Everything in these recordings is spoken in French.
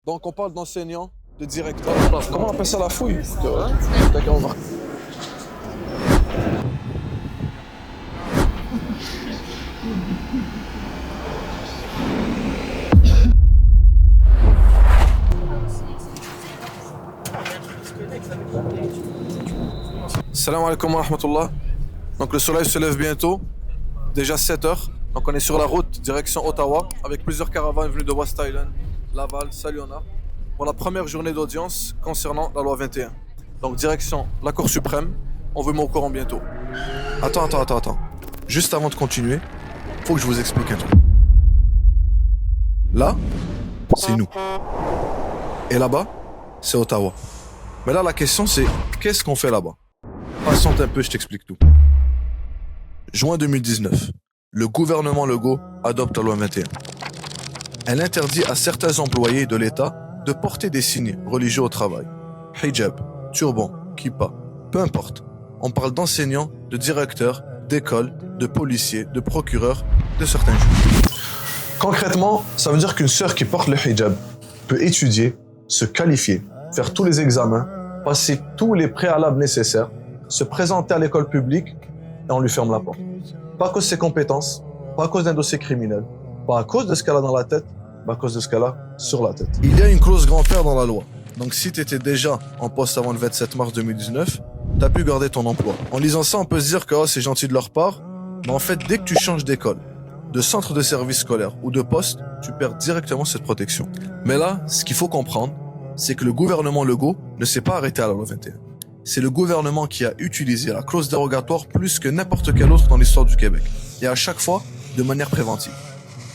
Donc on parle d'enseignants, de directeurs. Comment on appelle ça la fouille? D'accord, on va. Salam alaikum wa rahmatullah. Donc le soleil se lève bientôt, déjà 7 heures. Donc on est sur la route direction Ottawa avec plusieurs caravanes venues de West Island, Laval, Saliona pour la première journée d'audience concernant la loi 21. Donc direction la Cour suprême, on veut au courant bientôt. Attends. Juste avant de continuer, faut que je vous explique un truc. Là, c'est nous. Et là-bas, c'est Ottawa. Mais là la question c'est, qu'est-ce qu'on fait là-bas? Patiente un peu, je t'explique tout. Juin 2019, le gouvernement Legault adopte la loi 21. Elle interdit à certains employés de l'État de porter des signes religieux au travail. Hijab, turban, kippa, peu importe. On parle d'enseignants, de directeurs, d'écoles, de policiers, de procureurs, de certains juges. Concrètement, ça veut dire qu'une sœur qui porte le hijab peut étudier, se qualifier, faire tous les examens, passer tous les préalables nécessaires, se présenter à l'école publique et on lui ferme la porte. Pas à cause de ses compétences, pas à cause d'un dossier criminel, pas à cause de ce qu'elle a dans la tête, mais à cause de ce qu'elle a sur la tête. Il y a une clause grand-père dans la loi. Donc si tu étais déjà en poste avant le 27 mars 2019, tu as pu garder ton emploi. En lisant ça, on peut se dire que c'est gentil de leur part, mais en fait, dès que tu changes d'école, de centre de service scolaire ou de poste, tu perds directement cette protection. Mais là, ce qu'il faut comprendre, c'est que le gouvernement Legault ne s'est pas arrêté à la loi 21. C'est le gouvernement qui a utilisé la clause dérogatoire plus que n'importe quel autre dans l'histoire du Québec. Et à chaque fois, de manière préventive.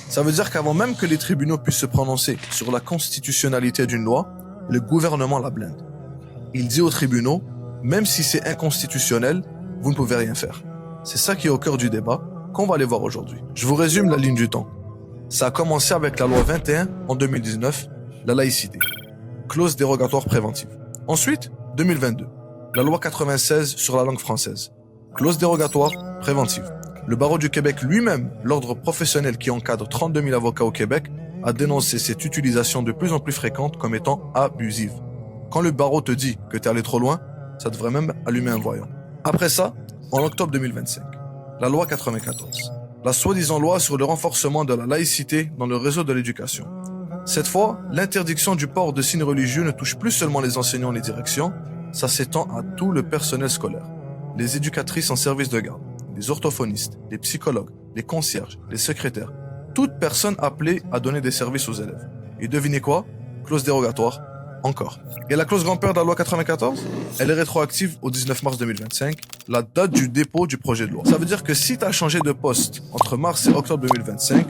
Ça veut dire qu'avant même que les tribunaux puissent se prononcer sur la constitutionnalité d'une loi, le gouvernement la blinde. Il dit aux tribunaux, même si c'est inconstitutionnel, vous ne pouvez rien faire. C'est ça qui est au cœur du débat, qu'on va aller voir aujourd'hui. Je vous résume la ligne du temps. Ça a commencé avec la loi 21 en 2019, la laïcité. Clause dérogatoire préventive. Ensuite, 2022. La loi 96 sur la langue française. Clause dérogatoire préventive. Le barreau du Québec lui-même, l'ordre professionnel qui encadre 32 000 avocats au Québec, a dénoncé cette utilisation de plus en plus fréquente comme étant abusive. Quand le barreau te dit que t'es allé trop loin, ça devrait même allumer un voyant. Après ça, en octobre 2025, la loi 94. La soi-disant loi sur le renforcement de la laïcité dans le réseau de l'éducation. Cette fois, l'interdiction du port de signes religieux ne touche plus seulement les enseignants et les directions, ça s'étend à tout le personnel scolaire. Les éducatrices en service de garde, les orthophonistes, les psychologues, les concierges, les secrétaires, toute personne appelée à donner des services aux élèves. Et devinez quoi? Clause dérogatoire, encore. Et la clause grand-père de la loi 94? Elle est rétroactive au 19 mars 2025, la date du dépôt du projet de loi. Ça veut dire que si tu as changé de poste entre mars et octobre 2025,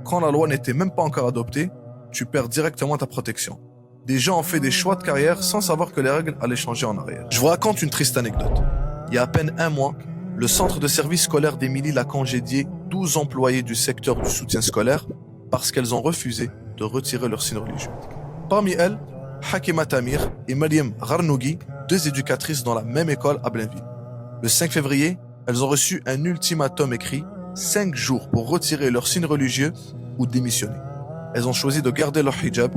quand la loi n'était même pas encore adoptée, tu perds directement ta protection. Des gens ont fait des choix de carrière sans savoir que les règles allaient changer en arrière. Je vous raconte une triste anecdote. Il y a à peine un mois, le centre de service scolaire d'Émilie a congédié 12 employés du secteur du soutien scolaire parce qu'elles ont refusé de retirer leur signe religieux. Parmi elles, Hakima Tamir et Mariam Rarnougui, deux éducatrices dans la même école à Blainville. Le 5 février, elles ont reçu un ultimatum écrit 5 jours pour retirer leur signe religieux ou démissionner. Elles ont choisi de garder leur hijab.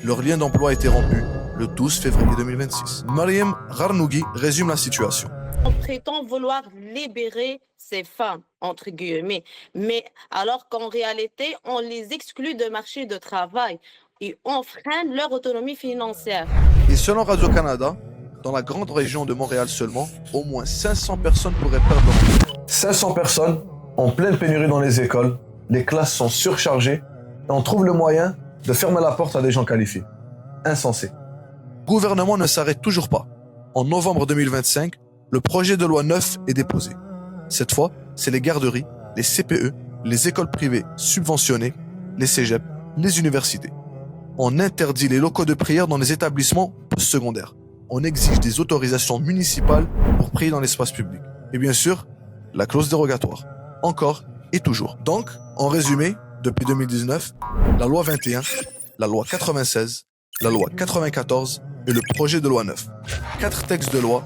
Leur lien d'emploi a été rompu le 12 février 2026. Mariam Rarnougui résume la situation. On prétend vouloir libérer ces femmes, entre guillemets, mais alors qu'en réalité, on les exclut du marché de travail et on freine leur autonomie financière. Et selon Radio-Canada, dans la grande région de Montréal seulement, au moins 500 personnes pourraient perdre leur emploi. 500 personnes en pleine pénurie dans les écoles, les classes sont surchargées et on trouve le moyen de fermer la porte à des gens qualifiés. Insensé. Le gouvernement ne s'arrête toujours pas. En novembre 2025, le projet de loi 9 est déposé. Cette fois, c'est les garderies, les CPE, les écoles privées subventionnées, les cégeps, les universités. On interdit les locaux de prière dans les établissements postsecondaires. On exige des autorisations municipales pour prier dans l'espace public. Et bien sûr, la clause dérogatoire. Encore et toujours. Donc, en résumé, depuis 2019, la loi 21, la loi 96, la loi 94 et le projet de loi 9. 4 textes de loi,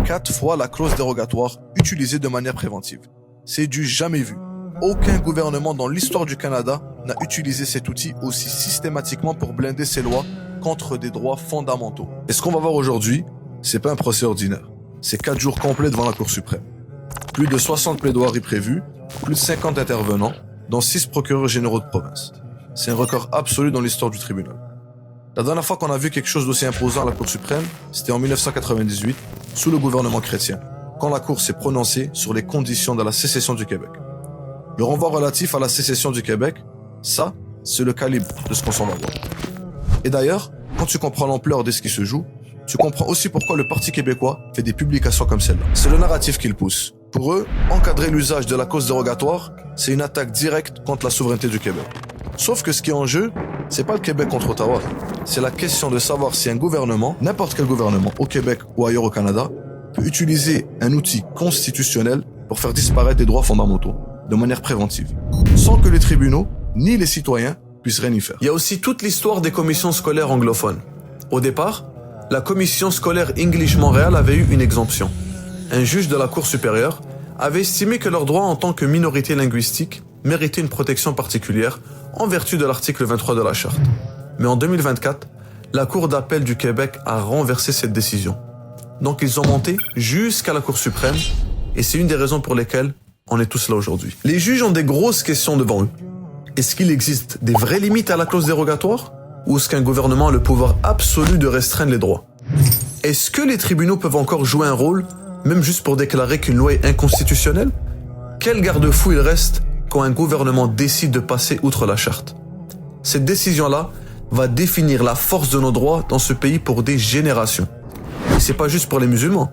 4 fois la clause dérogatoire utilisée de manière préventive. C'est du jamais vu. Aucun gouvernement dans l'histoire du Canada n'a utilisé cet outil aussi systématiquement pour blinder ses lois contre des droits fondamentaux. Et ce qu'on va voir aujourd'hui, c'est pas un procès ordinaire. C'est 4 jours complets devant la Cour suprême. Plus de 60 plaidoiries prévues, plus de 50 intervenants, dont 6 procureurs généraux de province. C'est un record absolu dans l'histoire du tribunal. La dernière fois qu'on a vu quelque chose d'aussi imposant à la Cour suprême, c'était en 1998, sous le gouvernement chrétien, quand la Cour s'est prononcée sur les conditions de la sécession du Québec. Le renvoi relatif à la sécession du Québec, ça, c'est le calibre de ce qu'on s'en va voir. Et d'ailleurs, quand tu comprends l'ampleur de ce qui se joue, tu comprends aussi pourquoi le Parti québécois fait des publications comme celle-là. C'est le narratif qu'ils poussent. Pour eux, encadrer l'usage de la cause dérogatoire, c'est une attaque directe contre la souveraineté du Québec. Sauf que ce qui est en jeu, c'est pas le Québec contre Ottawa. C'est la question de savoir si un gouvernement, n'importe quel gouvernement, au Québec ou ailleurs au Canada, peut utiliser un outil constitutionnel pour faire disparaître des droits fondamentaux, de manière préventive, sans que les tribunaux, ni les citoyens, puissent rien y faire. Il y a aussi toute l'histoire des commissions scolaires anglophones. Au départ, la commission scolaire English Montréal avait eu une exemption. Un juge de la Cour supérieure avait estimé que leurs droits en tant que minorité linguistique méritaient une protection particulière en vertu de l'article 23 de la Charte. Mais en 2024, la Cour d'appel du Québec a renversé cette décision. Donc ils ont monté jusqu'à la Cour suprême et c'est une des raisons pour lesquelles on est tous là aujourd'hui. Les juges ont des grosses questions devant eux. Est-ce qu'il existe des vraies limites à la clause dérogatoire ou est-ce qu'un gouvernement a le pouvoir absolu de restreindre les droits? Est-ce que les tribunaux peuvent encore jouer un rôle, même juste pour déclarer qu'une loi est inconstitutionnelle? Quel garde-fou il reste quand un gouvernement décide de passer outre la charte? Cette décision-là va définir la force de nos droits dans ce pays pour des générations. Et c'est pas juste pour les musulmans,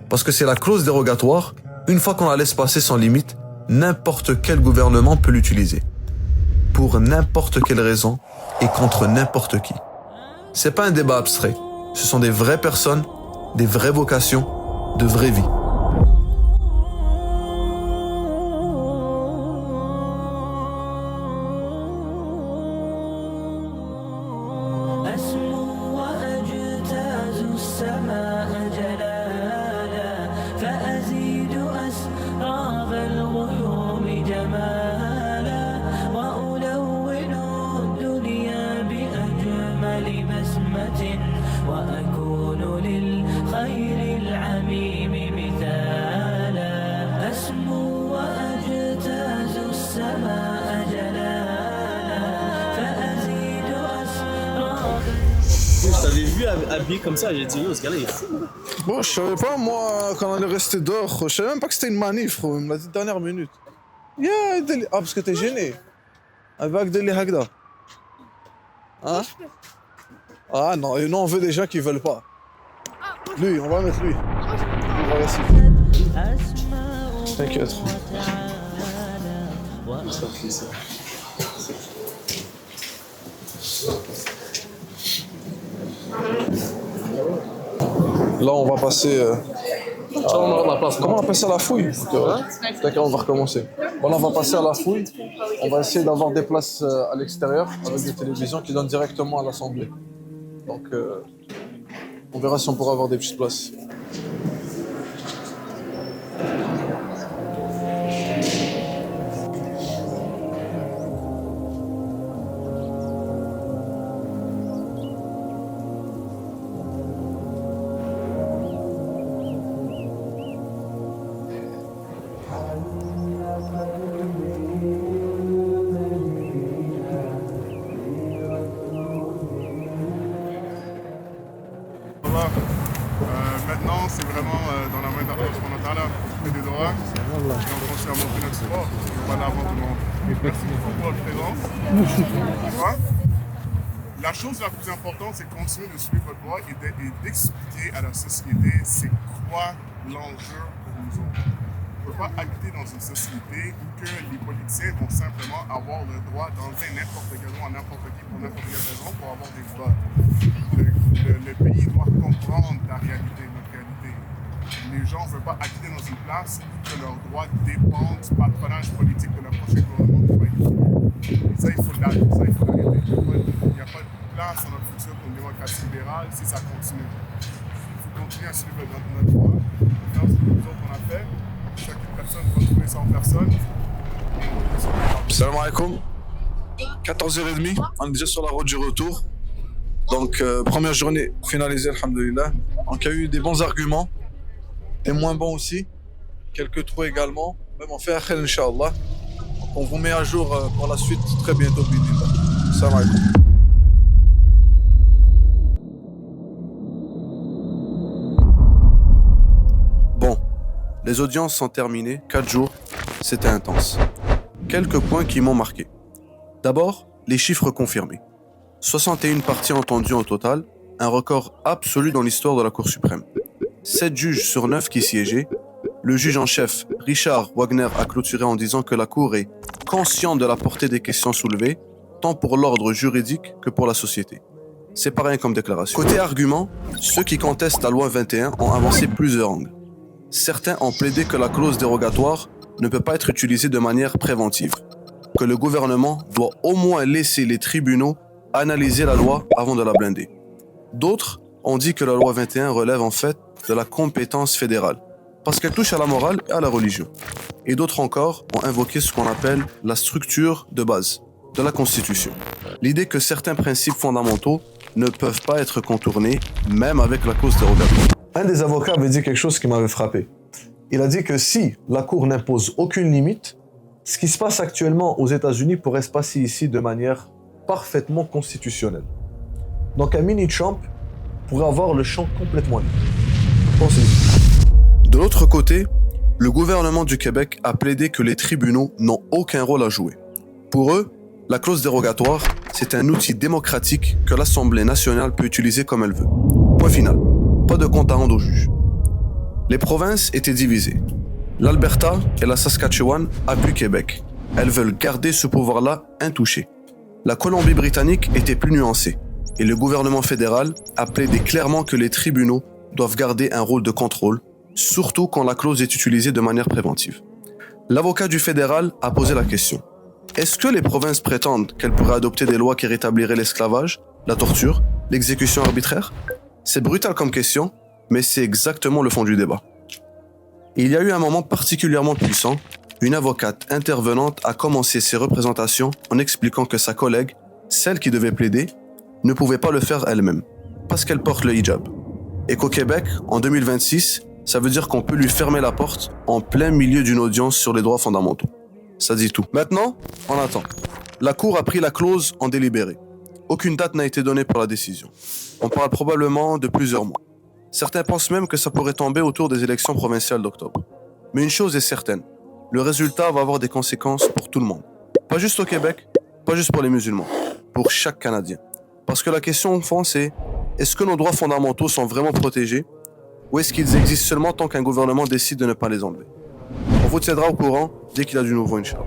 parce que c'est la clause dérogatoire, une fois qu'on la laisse passer sans limite, n'importe quel gouvernement peut l'utiliser. Pour n'importe quelle raison et contre n'importe qui. C'est pas un débat abstrait. Ce sont des vraies personnes, des vraies vocations, de vraies vies. Je t'avais vu habillé comme ça, j'ai dit, yo, ce gars-là il est fou. Bon, je savais pas, moi, quand on allait rester dehors, je savais même pas que c'était une manif, frère. Il me l'a dit dernière minute. Yeah, ah, parce que t'es gêné. Avec Deli Hagda. Hein? Ah non, et nous on veut des gens qui veulent pas. Lui, on va mettre lui. On va laisser. T'inquiète. Là, on va passer. Comment on appelle ça, la fouille? D'accord, on va recommencer. Bon, là, on va passer à la fouille. On va essayer d'avoir des places à l'extérieur avec des télévisions qui donnent directement à l'Assemblée. Donc, on verra si on pourra avoir des petites places. Maintenant, c'est vraiment dans la main d'Allah subhanahu wa des doigts. Et on continue à montrer notre sport. On va l'avant tout le monde. Merci beaucoup pour votre présence. La chose la plus importante, c'est de continuer de suivre votre voie et d'expliquer à la société c'est quoi l'enjeu pour nous autres. On ne peut pas habiter dans une société où que les politiciens vont simplement avoir le droit d'enlever n'importe quel nom à n'importe qui pour n'importe quelle raison pour avoir des votes. Le pays doit comprendre la réalité, notre réalité. Les gens ne veulent pas habiter dans une place où que leurs droits dépendent du patronage politique de leur prochain gouvernement qui va être élu. Et ça, il faut l'arrêter. Il n'y a pas de place dans notre futur pour une démocratie libérale si ça continue. Il faut continuer à suivre notre voie. Dans ce que nous autres on a fait, chaque personne va trouver ça en personne. Salam alaikum. 14h30, on est déjà sur la route du retour. Donc, première journée finalisée, alhamdoulilah. Donc, il y a eu des bons arguments, des moins bons aussi, quelques trous également. Mais on fait akhir, Inch'Allah. On vous met à jour pour la suite très bientôt. Salam alaikum. Bon, les audiences sont terminées, 4 jours, c'était intense. Quelques points qui m'ont marqué. D'abord, les chiffres confirmés. 61 parties entendues en total, un record absolu dans l'histoire de la Cour suprême. 7 juges sur 9 qui siégeaient. Le juge en chef, Richard Wagner, a clôturé en disant que la Cour est consciente de la portée des questions soulevées, tant pour l'ordre juridique que pour la société. C'est pas rien comme déclaration. Côté argument, ceux qui contestent la loi 21 ont avancé plusieurs angles. Certains ont plaidé que la clause dérogatoire ne peut pas être utilisée de manière préventive, que le gouvernement doit au moins laisser les tribunaux analyser la loi avant de la blinder. D'autres ont dit que la loi 21 relève en fait de la compétence fédérale, parce qu'elle touche à la morale et à la religion. Et d'autres encore ont invoqué ce qu'on appelle la structure de base de la Constitution. L'idée que certains principes fondamentaux ne peuvent pas être contournés, même avec la clause dérogatoire. Un des avocats avait dit quelque chose qui m'avait frappé. Il a dit que si la Cour n'impose aucune limite, ce qui se passe actuellement aux États-Unis pourrait se passer ici de manière parfaitement constitutionnelle. Donc un mini-Trump pourrait avoir le champ complètement libre. Pensez-y. De l'autre côté, le gouvernement du Québec a plaidé que les tribunaux n'ont aucun rôle à jouer. Pour eux, la clause dérogatoire, c'est un outil démocratique que l'Assemblée nationale peut utiliser comme elle veut. Point final. Pas de compte à rendre aux juges. Les provinces étaient divisées. L'Alberta et la Saskatchewan appuient Québec. Elles veulent garder ce pouvoir-là intouché. La Colombie-Britannique était plus nuancée. Et le gouvernement fédéral a plaidé clairement que les tribunaux doivent garder un rôle de contrôle, surtout quand la clause est utilisée de manière préventive. L'avocat du fédéral a posé la question. Est-ce que les provinces prétendent qu'elles pourraient adopter des lois qui rétabliraient l'esclavage, la torture, l'exécution arbitraire? C'est brutal comme question, mais c'est exactement le fond du débat. Il y a eu un moment particulièrement puissant. Une avocate intervenante a commencé ses représentations en expliquant que sa collègue, celle qui devait plaider, ne pouvait pas le faire elle-même, parce qu'elle porte le hijab. Et qu'au Québec, en 2026, ça veut dire qu'on peut lui fermer la porte en plein milieu d'une audience sur les droits fondamentaux. Ça dit tout. Maintenant, on attend. La Cour a pris la clause en délibéré. Aucune date n'a été donnée pour la décision. On parle probablement de plusieurs mois. Certains pensent même que ça pourrait tomber autour des élections provinciales d'octobre. Mais une chose est certaine, le résultat va avoir des conséquences pour tout le monde. Pas juste au Québec, pas juste pour les musulmans, pour chaque Canadien. Parce que la question au fond c'est, est-ce que nos droits fondamentaux sont vraiment protégés ou est-ce qu'ils existent seulement tant qu'un gouvernement décide de ne pas les enlever? On vous tiendra au courant dès qu'il y a du nouveau, Inch'Allah.